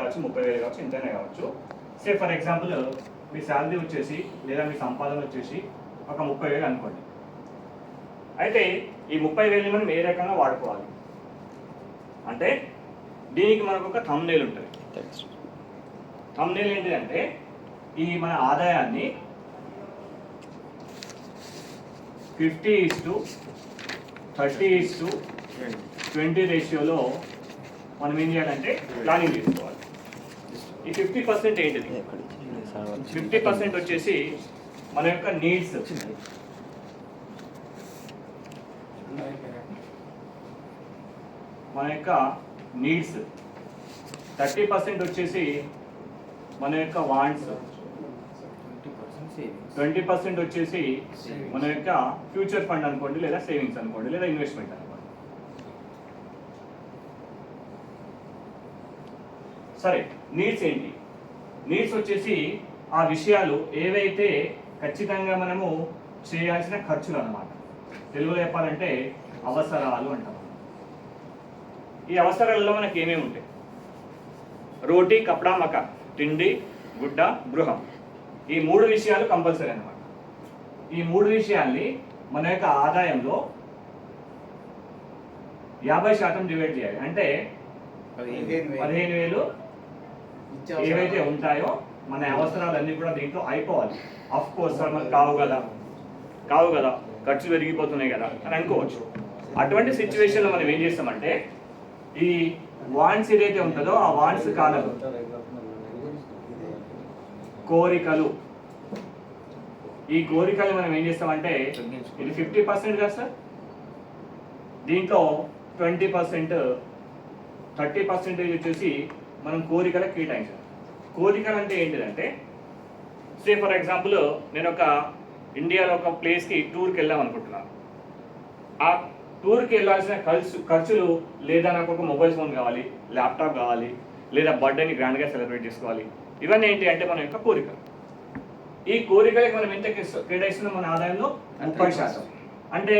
కావచ్చు, 30,000 కావచ్చు, ఎంతైనా కావచ్చు. Say for example me salary వచ్చేసి లేదా మీ సంపాదన వచ్చేసి ఒక 30,000 అనుకోండి. అయితే ఈ 30,000ని మనం ఏ రకంగా వాడుకోవాలి అంటే దీనికి మనకు ఒక థంబ్నెయిల్ ఉంటుంది. థంబ్నెయిల్ ఏంటిదంటే ఈ మన ఆదాయాన్ని 50:30:20 రేషియోలో మనం ఏం చేయాలంటే ప్లానింగ్ చేసుకోవాలి. ఈ 50% ఏంటిది? 50% వచ్చేసి మన యొక్క నీడ్స్, మన యొక్క నీడ్స్, 30% వచ్చేసి మన యొక్క వాంట్స్, 20% వచ్చేసి మన యొక్క ఫ్యూచర్ ఫండ్ అనుకోండి, లేదా సేవింగ్స్ అనుకోండి, లేదా ఇన్వెస్ట్మెంట్ అనుకోండి. సరే, నీడ్స్ ఏంటి? నీడ్స్ వచ్చేసి ఆ విషయాలు ఏవైతే ఖచ్చితంగా మనము చేయాల్సిన ఖర్చులు అన్నమాట. తెలుగులో చెప్పాలంటే అవసరాలు అంటాం. ఈ అవసరాలలో మనకి ఏమేమి ఉంటాయి? రోటీ, కపడా, మకా, తిండి, గుడ్డ, గృహం. ఈ 3 విషయాలు కంపల్సరీ అన్నమాట. ఈ 3 విషయాల్ని మన యొక్క ఆదాయంలో 50% డివైడ్ చేయాలి. అంటే 15,000 ఏవైతే ఉంటాయో మన అవసరాలన్నీ కూడా దీంట్లో అయిపోవాలి. ఆఫ్ కోర్స్ మనకు కావు కదా, ఖర్చు పెరిగిపోతున్నాయి కదా అని అనుకోవచ్చు. అటువంటి సిచ్యువేషన్లో మనం ఏం చేస్తామంటే ఈ వాంట్స్ ఏదైతే ఉంటుందో ఆ వాంట్స్ కాదు, కోరికలు. ఈ కోరికలు మనం ఏం చేస్తామంటే ఇది 50% కదా సార్, దీంట్లో 20% 30% వచ్చేసి మనం కోరికలకు కేటాయించాలి. కోరికలు అంటే ఏంటిదంటే సే ఫర్ ఎగ్జాంపుల్ నేను ఒక ఇండియాలో ఒక ప్లేస్కి టూర్కి వెళ్దాం అనుకుంటున్నాను. ఆ టూర్కి వెళ్ళాల్సిన ఖర్చులు, లేదా నాకు ఒక మొబైల్ ఫోన్ కావాలి, ల్యాప్టాప్ కావాలి, లేదా బర్త్డేని గ్రాండ్గా సెలబ్రేట్ చేసుకోవాలి. ఇవన్నీ ఏంటి అంటే మన యొక్క కోరికలు. ఈ కోరికలకు మనం ఎంత కేటాయిస్తున్నాం? మన ఆదాయంలో 30%, అంటే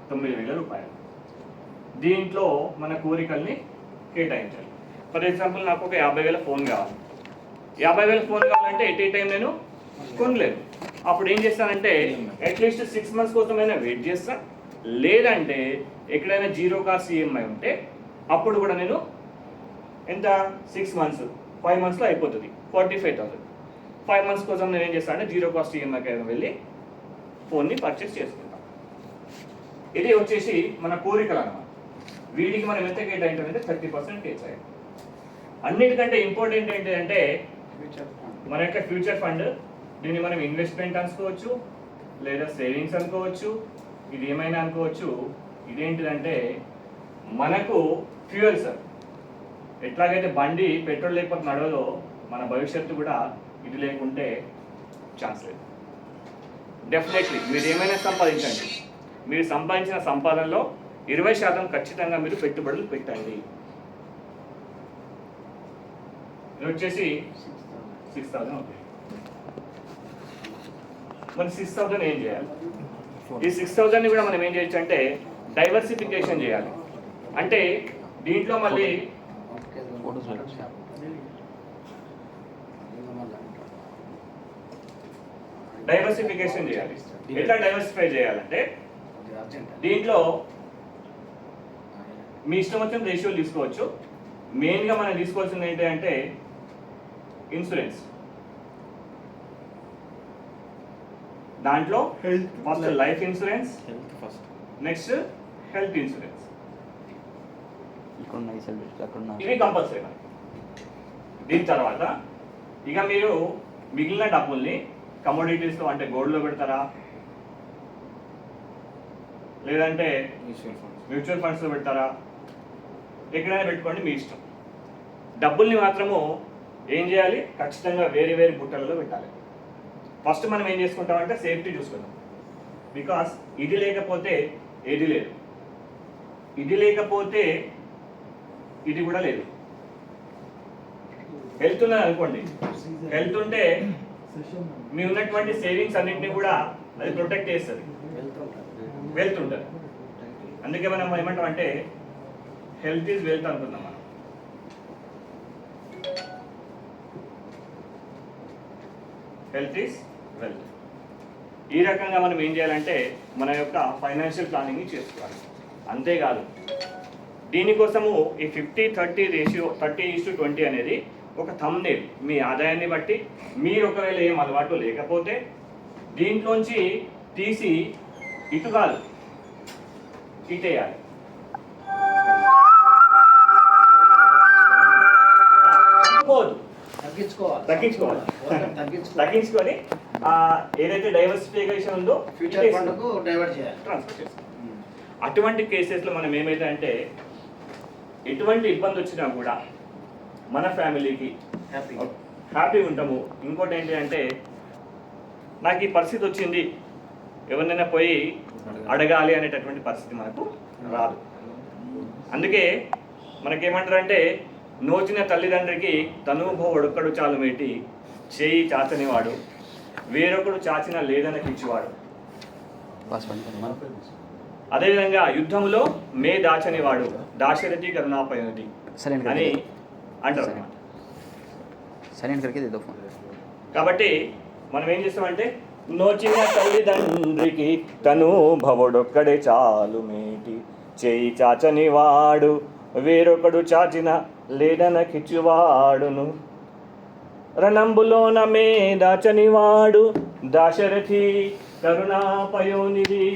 9,000 రూపాయలు. దీంట్లో మన కోరికల్ని కేటాయించాలి. ఫర్ ఎగ్జాంపుల్ నాకు ఒక 50,000 ఫోన్ కావాలి. 50,000 ఫోన్ కావాలంటే ఎట్ ఏ టైం నేను కొనలేదు. అప్పుడు ఏం చేస్తానంటే అట్లీస్ట్ 6 months కోసమైనా వెయిట్ చేస్తా, లేదంటే ఎక్కడైనా 0 cost ఈఎంఐ ఉంటే అప్పుడు కూడా నేను ఎంత 6 months 5 monthsలో అయిపోతుంది 45,000. 5 months కోసం నేను ఏం చేస్తాను అంటే 0 cost ఈఎంఐకి వెళ్ళి ఫోన్ని పర్చేస్ చేసుకుంటాను. ఇది వచ్చేసి మన కోరికలు అన్నమాట. వీటికి మనం ఎంత కేటాయించాలంటే 30% కేటాయించాలి. అన్నిటికంటే ఇంపార్టెంట్ ఏంటంటే మన యొక్క ఫ్యూచర్ ఫండ్. దీన్ని మనం ఇన్వెస్ట్మెంట్ అనుకోవచ్చు, లేదా సేవింగ్స్ అనుకోవచ్చు, ఇది ఏమైనా అనుకోవచ్చు. ఇదేంటిదంటే మనకు ఫ్యూయల్ సార్. ఎట్లాగైతే బండి పెట్రోల్ లేకపోతే నడవదో, మన భవిష్యత్తు కూడా ఇది లేకుంటే ఛాన్స్ లేదు. డెఫినెట్లీ మీరు ఏమైనా సంపాదించండి, మీరు సంపాదించిన సంపాదనలో 20% ఖచ్చితంగా మీరు పెట్టుబడులు పెట్టండి. ఇది వచ్చేసి 6,000 అవుతుంది. మరి 6,000 ఏం చేయాలి? ఈ 6,000ని కూడా మనం ఏం చేయొచ్చు అంటే డైవర్సిఫికేషన్ చేయాలి. అంటే దీంట్లో మళ్ళీ డైవర్సిఫికేషన్ చేయాలి. ఎట్లా డైవర్సిఫై చేయాలంటే దీంట్లో మీ ఇష్టం వచ్చిన రేషియోలు తీసుకోవచ్చు. మెయిన్గా మనం తీసుకోవాల్సింది ఏంటి అంటే ఇన్సూరెన్స్. దాంట్లో first life insurance, next health insurance. ఇవి కంపల్సరీ. దీని తర్వాత ఇక మీరు మిగిలిన డబ్బుల్ని కమోడిటీస్లో అంటే గోల్డ్లో పెడతారా, లేదంటే మ్యూచువల్ ఫండ్స్లో పెడతారా, ఎక్కడైనా పెట్టుకోండి, మీ ఇష్టం. డబ్బుల్ని మాత్రము ఏం చేయాలి? ఖచ్చితంగా వేరే వేరే బుట్టలలో పెట్టాలి. ఫస్ట్ మనం ఏం చేసుకుంటామంటే సేఫ్టీ చూసుకుందాం. బికాస్ ఇది లేకపోతే ఏది లేదు, ఇది లేకపోతే ఇది కూడా లేదు. హెల్త్ ఉన్నది అనుకోండి, హెల్త్ ఉంటే మీ ఉన్నటువంటి సేవింగ్స్ అన్నింటినీ కూడా అది ప్రొటెక్ట్ చేస్తుంది, వెల్త్ ఉంటుంది. అందుకే మనం ఏమంటాం అంటే హెల్త్ ఈజ్ వెల్త్ అనుకుందాం మనం. Health is wealth. ఈ రకంగా మనం ఏం చేయాలంటే మన యొక్క ఫైనాన్షియల్ ప్లానింగ్ చేసుకోవాలి. అంతేకాదు దీనికోసము ఈ 50-30 రేషియో 30:20 అనేది ఒక థంబ్నెయిల్. మీ ఆదాయాన్ని బట్టి మీరు ఒకవేళ ఏం అలవాటు లేకపోతే దీంట్లోంచి తీసి ఇటు కాదు ఇటేయాలి. తగ్గించుకొని ఏదైతే డైవర్సిఫికేషన్ ఉందో ఫ్యూచర్ ఫండ్కు డైవర్ట్ చేయాలి, ట్రాన్స్ఫర్ చేస్తాం. అటువంటి కేసెస్లో మనం ఏమైతే అంటే ఎటువంటి ఇబ్బంది వచ్చినా కూడా మన ఫ్యామిలీకి హ్యాపీ ఉంటాము. ఇంకోటి ఏంటి అంటే నాకు ఈ పరిస్థితి వచ్చింది, ఎవరినైనా పోయి అడగాలి అనేటటువంటి పరిస్థితి మనకు రాదు. అందుకే మనకేమంటారంటే నోచిన తల్లిదండ్రికి తనుభవుడొక్కడు చాలు మేటి, చేయి చాచనివాడు వేరొకడు చాచిన లేదనకిచ్చేవాడు. అదేవిధంగా యుద్ధంలో మే దాచనివాడు దాశరథి కరుణాపయోనిధి అని అంటారు. కాబట్టి మనం ఏం చేస్తామంటే నోచిన తల్లిదండ్రికి తనుభవుడొక్కడే చాలు మేటి, చేయి చాచనివాడు వేరొకడు చాచిన లేదనకిచ్చువాడును, రణంబులోన మే దాచనివాడు దాశరథి కరుణాపయోనిధి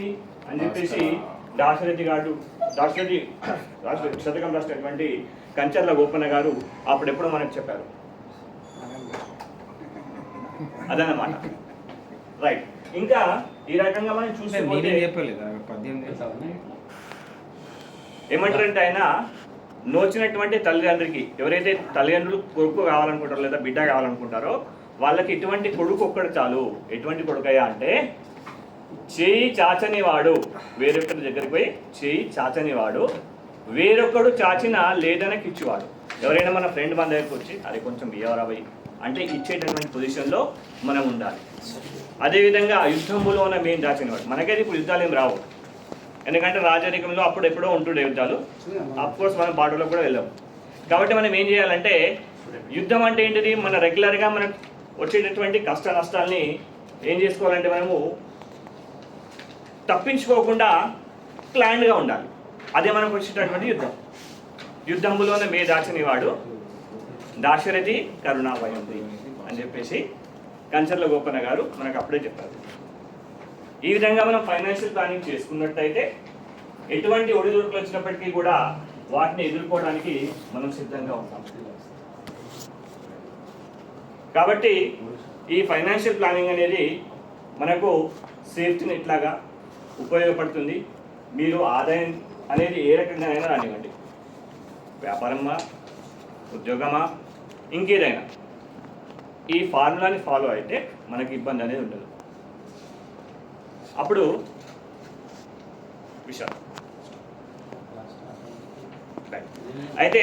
అని చెప్పేసి దాశరథి శతకం రాసినటువంటి కంచర్ల గోపన్న గారు అప్పుడెప్పుడు మనకు చెప్పారు. అదన్నమాట. రైట్. ఇంకా ఈ రకంగా మనం చూస్తే ఏమంటారంటే ఆయన నోచినటువంటి తల్లిదండ్రికి, ఎవరైతే తల్లిదండ్రులు కొడుకు కావాలనుకుంటారో లేదా బిడ్డ కావాలనుకుంటారో వాళ్ళకి ఇటువంటి కొడుకు ఒక్కడు చాలు. ఎటువంటి కొడుకయ్యా అంటే చేయి చాచనివాడు వేరొకరి దగ్గరికి పోయి చేయి చాచనివాడు వేరొకడు చాచిన లేదనకిచ్చువాడు. ఎవరైనా మన ఫ్రెండ్ మన దగ్గరికి వచ్చి అది కొంచెం ఇవ్వరాబోయి అంటే ఇచ్చేటటువంటి పొజిషన్లో మనం ఉండాలి. అదేవిధంగా యుద్ధంలోన మేము దాచినవాడు. మనకైతే ఇప్పుడు యుద్ధాలు ఏం రావు, ఎందుకంటే రాజరికంలో అప్పుడు ఎప్పుడో ఉంటుండే యుద్ధాలు. అఫ్కోర్స్ మనం బాటలో కూడా వెళ్ళాము. కాబట్టి మనం ఏం చేయాలంటే యుద్ధం అంటే ఏంటిది, మన రెగ్యులర్గా మనకు వచ్చేటటువంటి కష్ట నష్టాలని ఏం చేసుకోవాలంటే మనము తప్పించుకోకుండా ప్లాన్డ్గా ఉండాలి. అదే మనకు వచ్చేటటువంటి యుద్ధం. యుద్ధంలోనే మే దాచనివాడు దాశరథి కరుణాపయోనిధి అని చెప్పేసి కంచర్ల గోపన్న గారు మనకు అప్పుడే చెప్పారు. ఈ విధంగా మనం ఫైనాన్షియల్ ప్లానింగ్ చేసుకున్నట్టయితే ఎటువంటి ఒడిదుడుకులు వచ్చినప్పటికీ కూడా వాటిని ఎదుర్కోవడానికి మనం సిద్ధంగా ఉంటాం. కాబట్టి ఈ ఫైనాన్షియల్ ప్లానింగ్ అనేది మనకు సేఫ్టీ నెట్ లాగా ఉపయోగపడుతుంది. మీరు ఆదాయం అనేది ఏ రకంగానైనా రానివ్వండి, వ్యాపారమా ఉద్యోగమా ఇంకేదైనా, ఈ ఫార్ములాని ఫాలో అయితే మనకి ఇబ్బంది అనేది ఉండదు. అప్పుడు విషయం అయితే